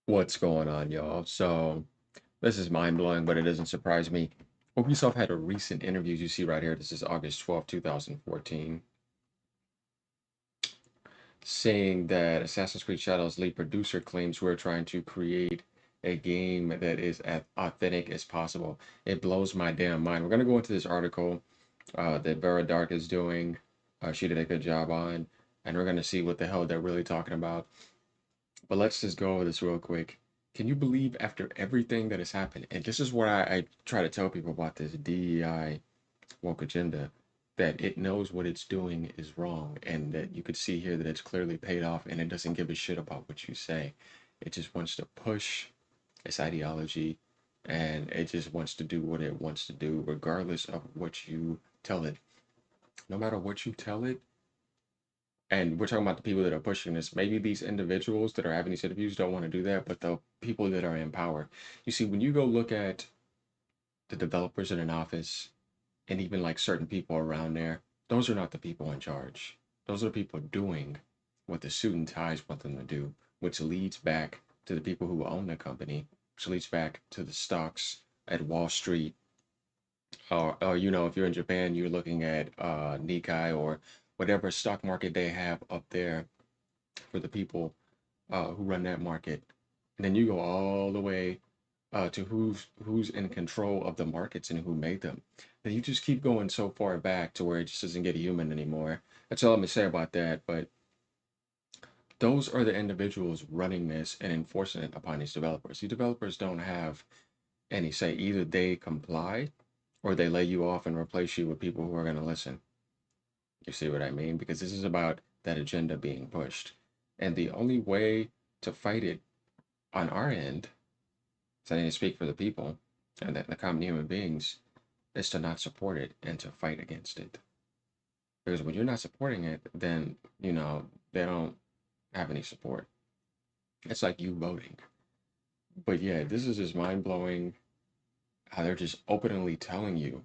What's going on, y'all? So, this is mind-blowing, but it doesn't surprise me. Ubisoft had a recent interview you see right here. This is August 12th, 2014, saying that Assassin's Creed Shadows lead producer claims we're trying to create a game that is as authentic as possible. It blows my damn mind. We're going to go into this article that Vera Dark is doing. She did a good job on, and we're going to see what the hell they're really talking about. But let's just go over this real quick. Can you believe after everything that has happened, and this is what I try to tell people about this DEI woke agenda, that it knows what it's doing is wrong, and that you could see here that it's clearly paid off, and it doesn't give a shit about what you say. It just wants to push its ideology, and it just wants to do what it wants to do, regardless of what you tell it. No matter what you tell it, and we're talking about the people that are pushing this. Maybe these individuals that are having these interviews don't want to do that, but the people that are in power. You see, when you go look at the developers in an office and even like certain people around there, those are not the people in charge. Those are the people doing what the suit and ties want them to do, which leads back to the people who own the company, which leads back to the stocks at Wall Street. Or if you're in Japan, you're looking at Nikkei or whatever stock market they have up there for the people who run that market. And then you go all the way to who's in control of the markets and who made them. And you just keep going so far back to where it just doesn't get human anymore. That's all I'm gonna say about that. But those are the individuals running this and enforcing it upon these developers. These developers don't have any say. Either they comply or they lay you off and replace you with people who are gonna listen. You see what I mean? Because this is about that agenda being pushed. And the only way to fight it on our end, so I need to speak for the people and the common human beings, is to not support it and to fight against it. Because when you're not supporting it, then, they don't have any support. It's like you voting. But yeah, this is just mind blowing how they're just openly telling you,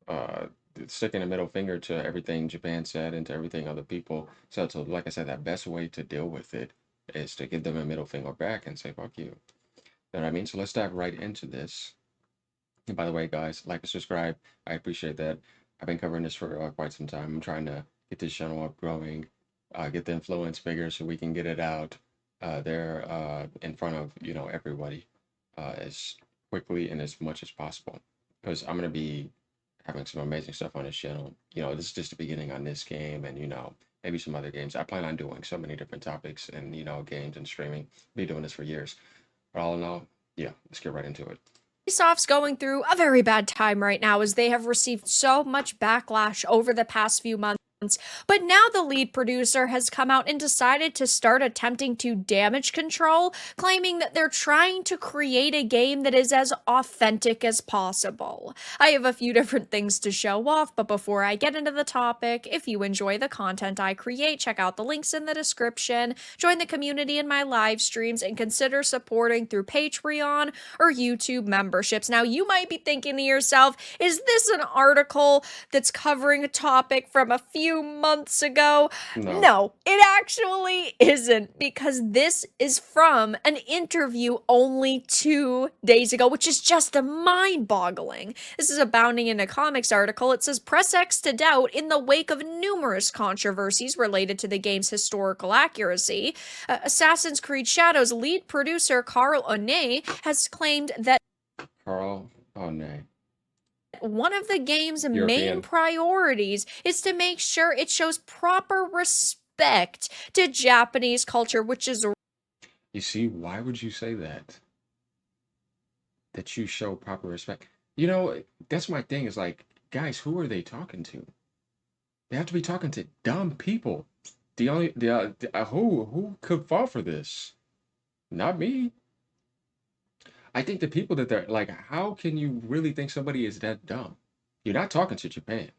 uh, sticking a middle finger to everything Japan said and to everything other people said. So, like I said, that best way to deal with it is to give them a middle finger back and say, fuck you. You know what I mean? So let's dive right into this. And by the way, guys, like and subscribe. I appreciate that. I've been covering this for quite some time. I'm trying to get this channel up growing, get the influence bigger so we can get it out there in front of, everybody as quickly and as much as possible. Because I'm going to be having some amazing stuff on this channel. This is just the beginning on this game and, maybe some other games. I plan on doing so many different topics and, games and streaming. Be doing this for years. But all in all, yeah, let's get right into it. Ubisoft's going through a very bad time right now as they have received so much backlash over the past few months. But now the lead producer has come out and decided to start attempting to damage control, claiming that they're trying to create a game that is as authentic as possible. I have a few different things to show off, but before I get into the topic, if you enjoy the content I create, check out the links in the description, join the community in my live streams, and consider supporting through Patreon or YouTube memberships. Now, you might be thinking to yourself, is this an article that's covering a topic from a few months ago? No. No, it actually isn't, because this is from an interview only 2 days ago, which is just mind boggling. This is a Bounding into Comics article. It says Press X to doubt in the wake of numerous controversies related to the game's historical accuracy. Assassin's Creed Shadows lead producer Carl Onay has claimed that Carl, oh nay, one of the game's main European. priorities is to make sure it shows proper respect to Japanese culture, which is You see, why would you say that? That you show proper respect. That's my thing. Is like, guys, who are they talking to? They have to be talking to dumb people. Who could fall for this? Not me. I think the people that they're like, how can you really think somebody is that dumb? You're not talking to Japan.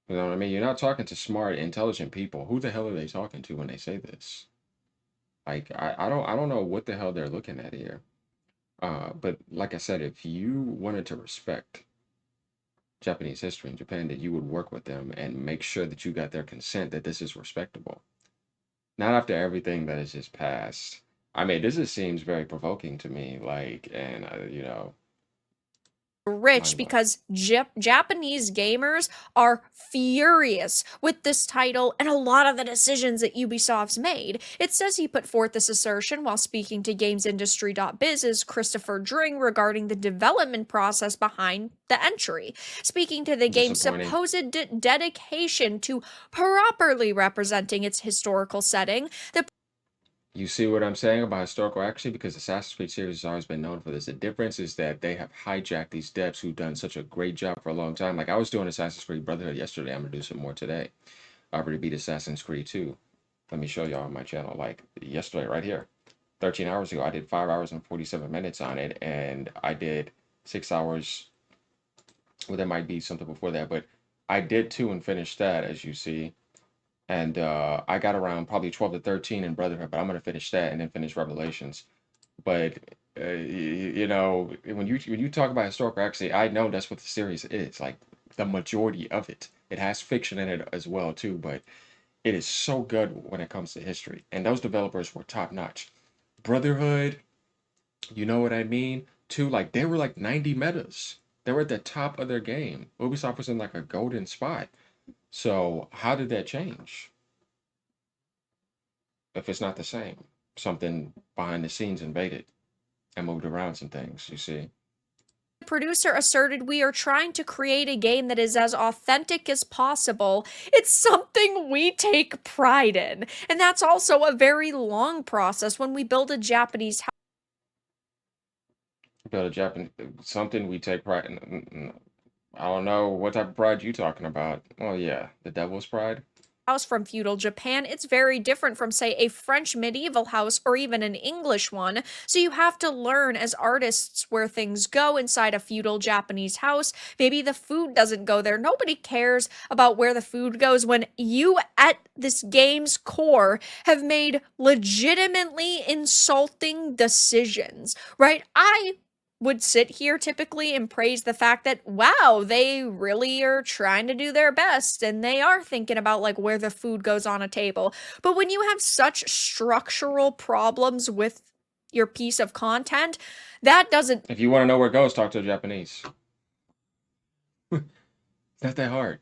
You know what I mean? You're not talking to smart, intelligent people. Who the hell are they talking to when they say this? Like, I don't know what the hell they're looking at here. But like I said, if you wanted to respect Japanese history in Japan, that you would work with them and make sure that you got their consent that this is respectable. Not after everything that has just passed. I mean, this just seems very provoking to me. Like, and rich mind blowing. because Japanese gamers are furious with this title and a lot of the decisions that Ubisoft's made. It says he put forth this assertion while speaking to GamesIndustry.biz's Christopher Dring regarding the development process behind the entry, speaking to the game's Disappointing. supposed dedication to properly representing its historical setting. The You see what I'm saying about historical accuracy? Because Assassin's Creed series has always been known for this. The difference is that they have hijacked these devs who've done such a great job for a long time. Like I was doing Assassin's Creed Brotherhood yesterday. I'm gonna do some more today. I already beat Assassin's Creed 2. Let me show y'all on my channel. Like yesterday, right here. 13 hours ago, I did 5 hours and 47 minutes on it, and I did 6 hours. Well, there might be something before that, but I did 2 and finished that, as you see. And I got around probably 12 to 13 in Brotherhood, but I'm gonna finish that and then finish Revelations. But when you talk about historical accuracy, I know that's what the series is. Like the majority of it. It has fiction in it as well too, but it is so good when it comes to history. And those developers were top notch. Brotherhood, you know what I mean? Too, like they were like 90 metas. They were at the top of their game. Ubisoft was in like a golden spot. So how did that change? If it's not the same, something behind the scenes invaded and moved around some things, you see. producer asserted we are trying to create a game that is as authentic as possible. It's something we take pride in. And that's also a very long process when we build a Japanese house. Build a Japanese something we take pride in. I don't know what type of pride you talking about. Oh yeah, the devil's pride. House from feudal Japan, it's very different from, say, a French medieval house or even an English one. So you have to learn as artists where things go inside a feudal Japanese house. Maybe the food doesn't go there. Nobody cares about where the food goes when you, at this game's core, have made legitimately insulting decisions, right? I would sit here typically and praise the fact that wow, they really are trying to do their best and they are thinking about like where the food goes on a table. But when you have such structural problems with your piece of content, that doesn't If you want to know where it goes, talk to a Japanese. It's not that hard.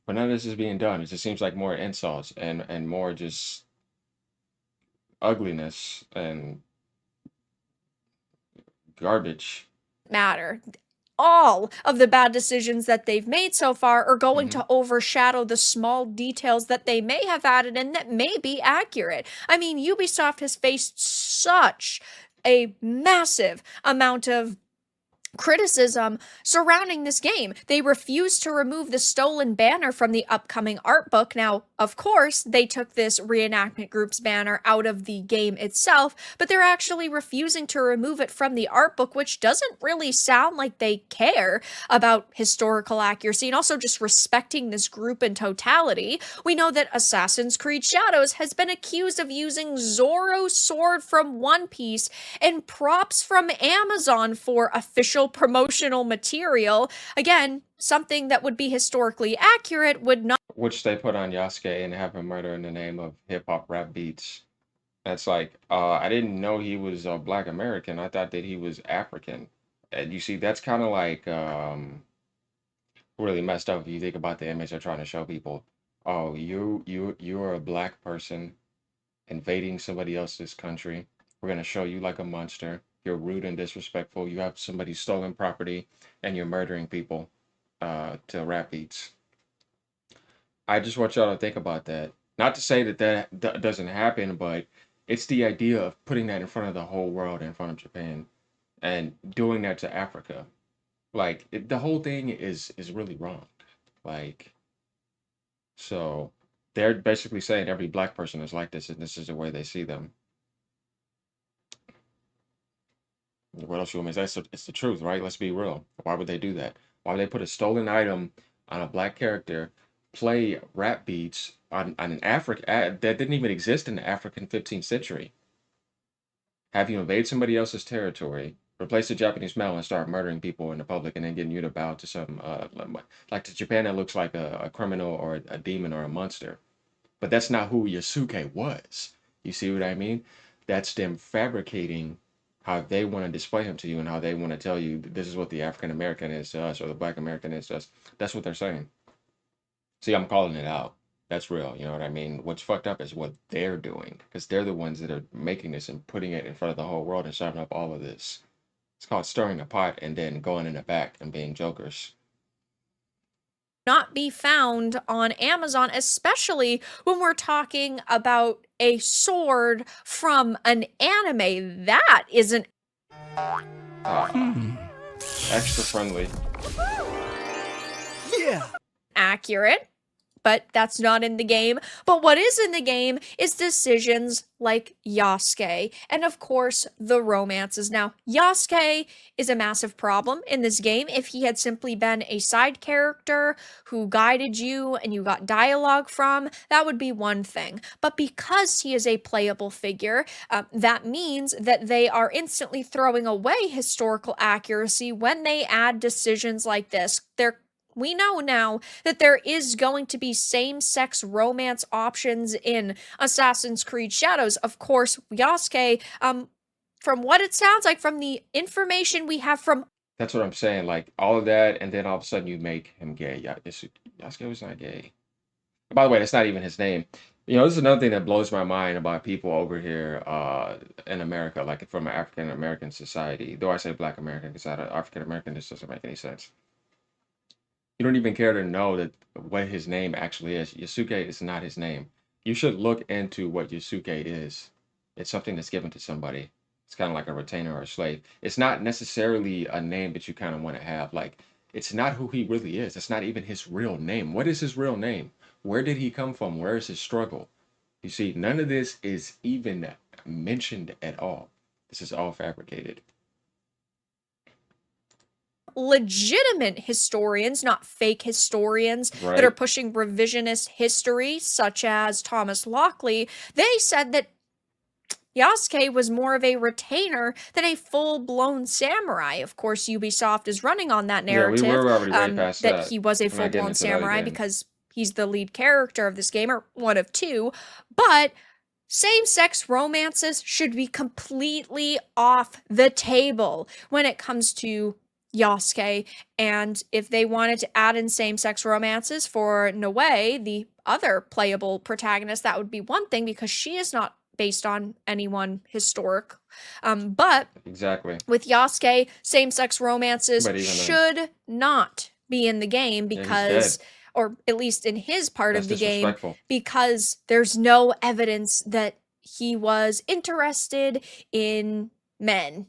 But none of this is being done. It just seems like more insults and more just ugliness and garbage. matter. All of the bad decisions that they've made so far are going Hmm. to overshadow the small details that they may have added and that may be accurate. I mean, Ubisoft has faced such a massive amount of criticism surrounding this game. They refused to remove the stolen banner from the upcoming art book. Now, of course, they took this reenactment group's banner out of the game itself, but they're actually refusing to remove it from the art book, which doesn't really sound like they care about historical accuracy and also just respecting this group in totality. We know that Assassin's Creed Shadows has been accused of using Zoro's sword from One Piece and props from Amazon for official promotional material. Again, something that would be historically accurate would not Which they put on Yasuke and have him murder in the name of hip hop rap beats. That's like, I didn't know he was Black American. I thought that he was African. And you see, that's kind of like really messed up if you think about the image they're trying to show people. Oh, you're a black person invading somebody else's country. We're gonna show you like a monster. You're rude and disrespectful. You have somebody stolen property, and you're murdering people to rap beats. I just want y'all to think about that. Not to say that doesn't happen, but it's the idea of putting that in front of the whole world, in front of Japan, and doing that to Africa. Like the whole thing is really wrong. Like so, they're basically saying every black person is like this, and this is the way they see them. What else you want me to say? It's the truth, right? Let's be real. Why would they do that? Why would they put a stolen item on a black character, play rap beats on an African that didn't even exist in the African 15th century? Have you invade somebody else's territory, replace the Japanese medal, and start murdering people in the public, and then getting you to bow to some like to Japan that looks like a criminal or a demon or a monster. But that's not who Yasuke was. You see what I mean? That's them fabricating how they want to display him to you and how they want to tell you this is what the African American is to us or the Black American is to us. That's what they're saying. See, I'm calling it out. That's real. You know what I mean? What's fucked up is what they're doing because they're the ones that are making this and putting it in front of the whole world and starting up all of this. It's called stirring the pot and then going in the back and being jokers. Not be found on Amazon, especially when we're talking about a sword from an anime. That isn't Extra friendly. Yeah. accurate, but that's not in the game. But what is in the game is decisions like Yasuke, and of course, the romances. Now, Yasuke is a massive problem in this game. If he had simply been a side character who guided you and you got dialogue from, that would be one thing. But because he is a playable figure, that means that they are instantly throwing away historical accuracy when they add decisions like this. We know now that there is going to be same-sex romance options in Assassin's Creed Shadows. Of course, Yasuke, from what it sounds like, from the information we have from That's what I'm saying. Like all of that, and then all of a sudden you make him gay. Yasuke was not gay. By the way, that's not even his name. You know, this is another thing that blows my mind about people over here in America, like from an African American society. Though I say Black American, because African American just doesn't make any sense. You don't even care to know that what his name actually is. Yasuke is not his name. You should look into what Yasuke is. It's something that's given to somebody. It's kind of like a retainer or a slave. It's not necessarily a name that you kind of want to have. Like, it's not who he really is. It's not even his real name. What is his real name? Where did he come from? Where is his struggle? You see, none of this is even mentioned at all. This is all fabricated. legitimate historians, not fake historians that are Right. pushing revisionist history, such as Thomas Lockley. They said that Yasuke was more of a retainer than a full-blown samurai. Of course, Ubisoft is running on that Yeah, we narrative, were already way past that that. he was a We're not getting full-blown into that samurai again. because he's the lead character of this game, or one of two. But same-sex romances should be completely off the table when it comes to Yasuke. And if they wanted to add in same-sex romances for Noe, the other playable protagonist, that would be one thing because she is not based on anyone historic. But Exactly. with Yasuke, same-sex romances But even then, should not be in the game yeah, he's because, dead. or at least in his part That's of the game, disrespectful. because there's no evidence that he was interested in men.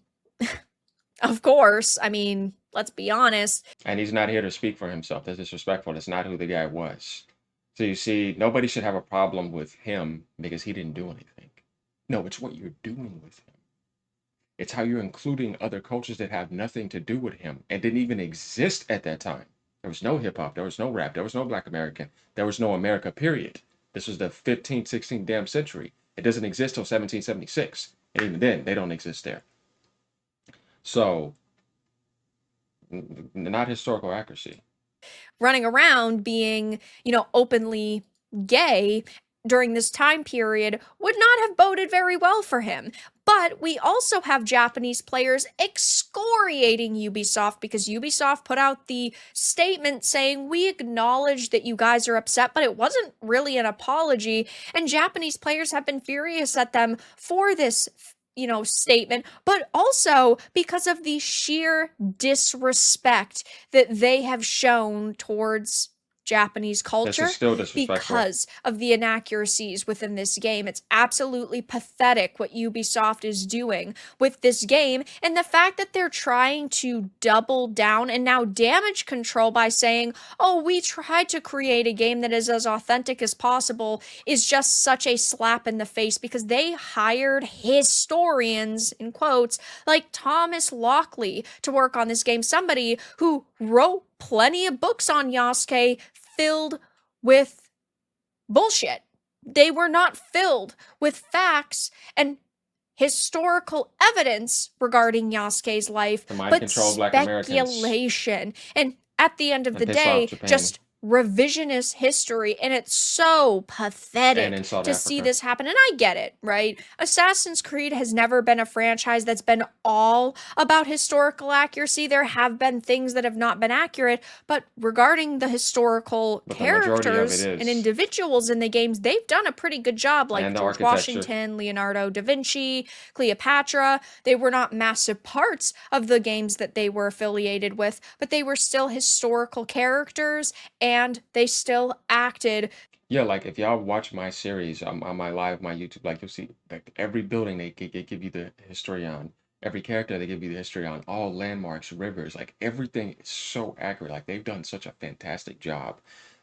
Of course, I mean, let's be honest. And he's not here to speak for himself. That's disrespectful. That's not who the guy was. So you see, nobody should have a problem with him because he didn't do anything. No, it's what you're doing with him. It's how you're including other cultures that have nothing to do with him and didn't even exist at that time. There was no hip hop, there was no rap, there was no Black American, there was no America, period. This was the 15th, 16th damn century. It doesn't exist till 1776. And even then, they don't exist there. So, not historical accuracy. Running around being, openly gay during this time period would not have boded very well for him. But we also have Japanese players excoriating Ubisoft because Ubisoft put out the statement saying, we acknowledge that you guys are upset, but it wasn't really an apology. And Japanese players have been furious at them for this statement, but also because of the sheer disrespect that they have shown towards Japanese This culture is still disrespectful. because of the inaccuracies within this game. It's absolutely pathetic what Ubisoft is doing with this game, and the fact that they're trying to double down and now damage control by saying, oh, we tried to create a game that is as authentic as possible is just such a slap in the face because they hired historians, in quotes, like Thomas Lockley to work on this game, somebody who wrote plenty of books on Yasuke filled with bullshit. They were not filled with facts and historical evidence regarding Yasuke's life, To mind but control Black Americans speculation. And at the end of and the piss off day, Japan. just revisionist history, and it's so And in pathetic South to see Africa. this happen. And I get it, right? Assassin's Creed has never been a franchise that's been all about historical accuracy. There have been things that have not been accurate, but regarding the historical But the majority of it characters and is. individuals in the games, they've done a pretty good job, like And the George architecture. Washington, Leonardo da Vinci, Cleopatra. They were not massive parts of the games that they were affiliated with, but they were still historical characters and they still acted. Yeah, like if y'all watch my series on my live, my YouTube, like you'll see like every building they give you the history on, every character they give you the history on, all landmarks, rivers, like everything is so accurate. Like they've done such a fantastic job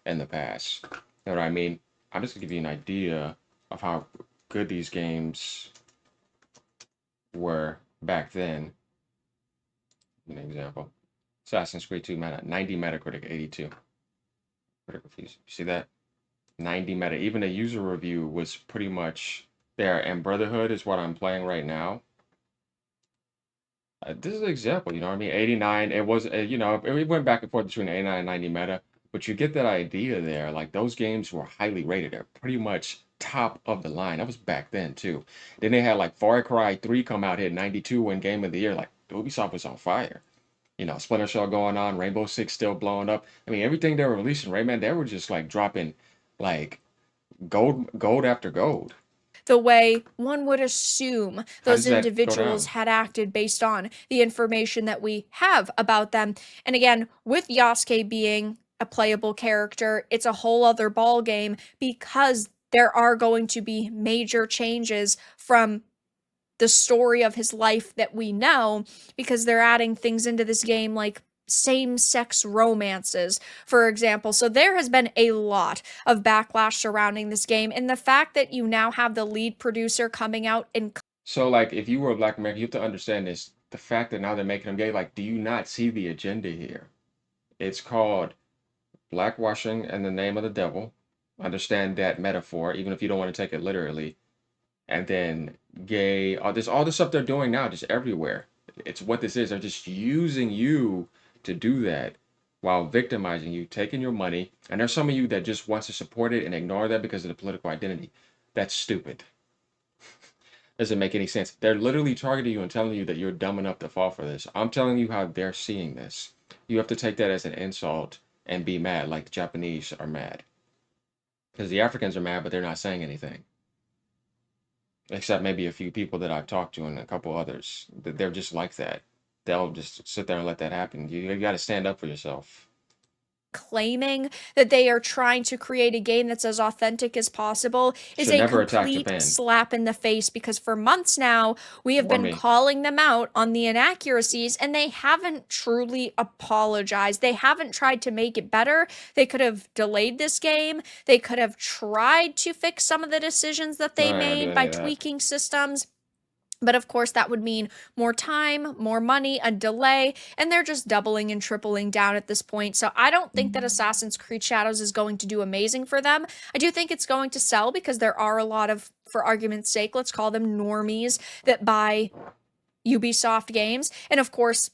in the past. You know what I mean? I'm just gonna give you an idea of how good these games were back then. An example. Assassin's Creed 2 90 Metacritic, 82. Critical views. You see that? 90 meta. Even the user review was pretty much there. And Brotherhood is what I'm playing right now. This is an example, you know what I mean? 89. It was, you know, it went back and forth between 89 and 90 meta, but you get that idea there. Like those games were highly rated. They're pretty much top of the line. That was back then too. Then they had like Far Cry 3 come out here, 92 win Game of the Year. Like Ubisoft was on fire. You know, Splinter Cell going on, Rainbow Six still blowing up. I mean, everything they were releasing, right, man, they were just like dropping like gold after gold. The way one would assume How those does that go individuals down? had acted based on the information that we have about them. And again, with Yasuke being a playable character, it's a whole other ball game because there are going to be major changes from the story of his life that we know, because they're adding things into this game like same-sex romances, for example. So there has been a lot of backlash surrounding this game, and the fact that you now have the lead producer coming out and So, like, if you were a black American, you have to understand this. The fact that now they're making them gay, like, do you not see the agenda here? It's called blackwashing in the name of the devil. Understand that metaphor, even if you don't want to take it literally. And then gay, there's all the stuff they're doing now, just everywhere. It's what this is. They're just using you to do that while victimizing you, taking your money. And there's some of you that just wants to support it and ignore that because of the political identity. That's stupid. Doesn't make any sense. They're literally targeting you and telling you that you're dumb enough to fall for this. I'm telling you how they're seeing this. You have to take that as an insult and be mad, like the Japanese are mad. Because the Africans are mad, but they're not saying anything. Except maybe a few people that I've talked to and a couple others. They're just like that. They'll just sit there and let that happen. You got to stand up for yourself. claiming that they are trying to create a game that's as authentic as possible is Should a never attack complete Japan slap in the face, because for months now we have or been me. calling them out on the inaccuracies and they haven't truly apologized. They haven't tried to make it better. They could have delayed this game. They could have tried to fix some of the decisions that No, they I'm not gonna do made any by of that. tweaking systems. But of course, that would mean more time, more money, a delay, and they're just doubling and tripling down at this point. So I don't think that Assassin's Creed Shadows is going to do amazing for them. I do think it's going to sell because there are a lot of, for argument's sake, let's call them normies that buy Ubisoft games. And of course,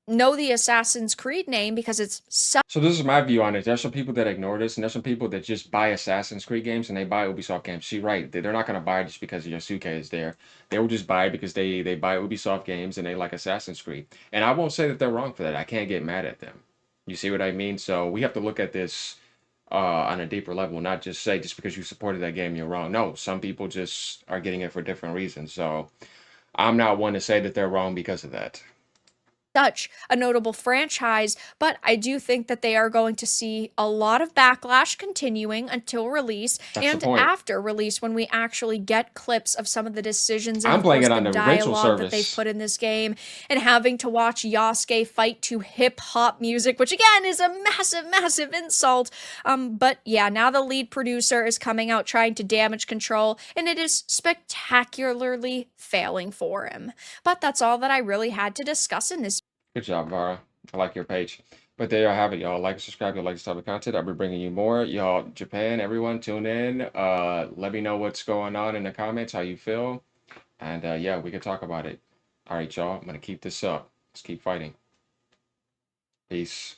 know the Assassin's Creed name because it's So this is my view on it. There's some people that ignore this, and there's some people that just buy Assassin's Creed games and they buy Ubisoft games. She's right. They're not gonna buy it just because Yosuke is there. They will just buy it because they buy Ubisoft games and they like Assassin's Creed. And I won't say that they're wrong for that. I can't get mad at them. You see what I mean? So we have to look at this on a deeper level, not just say just because you supported that game you're wrong. No, some people just are getting it for different reasons. So I'm not one to say that they're wrong because of that. such a notable franchise, but I do think that they are going to see a lot of backlash continuing until release That's the and point. after release, when we actually get clips of some of the decisions and, I'm of playing course, it the on the rental dialogue that they've service. put in this game, and having to watch Yasuke fight to hip hop music, which again is a massive, massive insult. But yeah, now the lead producer is coming out trying to damage control, and it is spectacularly failing for him. But that's all that I really had to discuss in this. Good job, Vara. I like your page. But there you have it, y'all. Like and subscribe if you like this type of content. I'll be bringing you more. Y'all, Japan, everyone, tune in. Let me know what's going on in the comments, how you feel. And yeah, we can talk about it. All right, y'all. I'm going to keep this up. Let's keep fighting. Peace.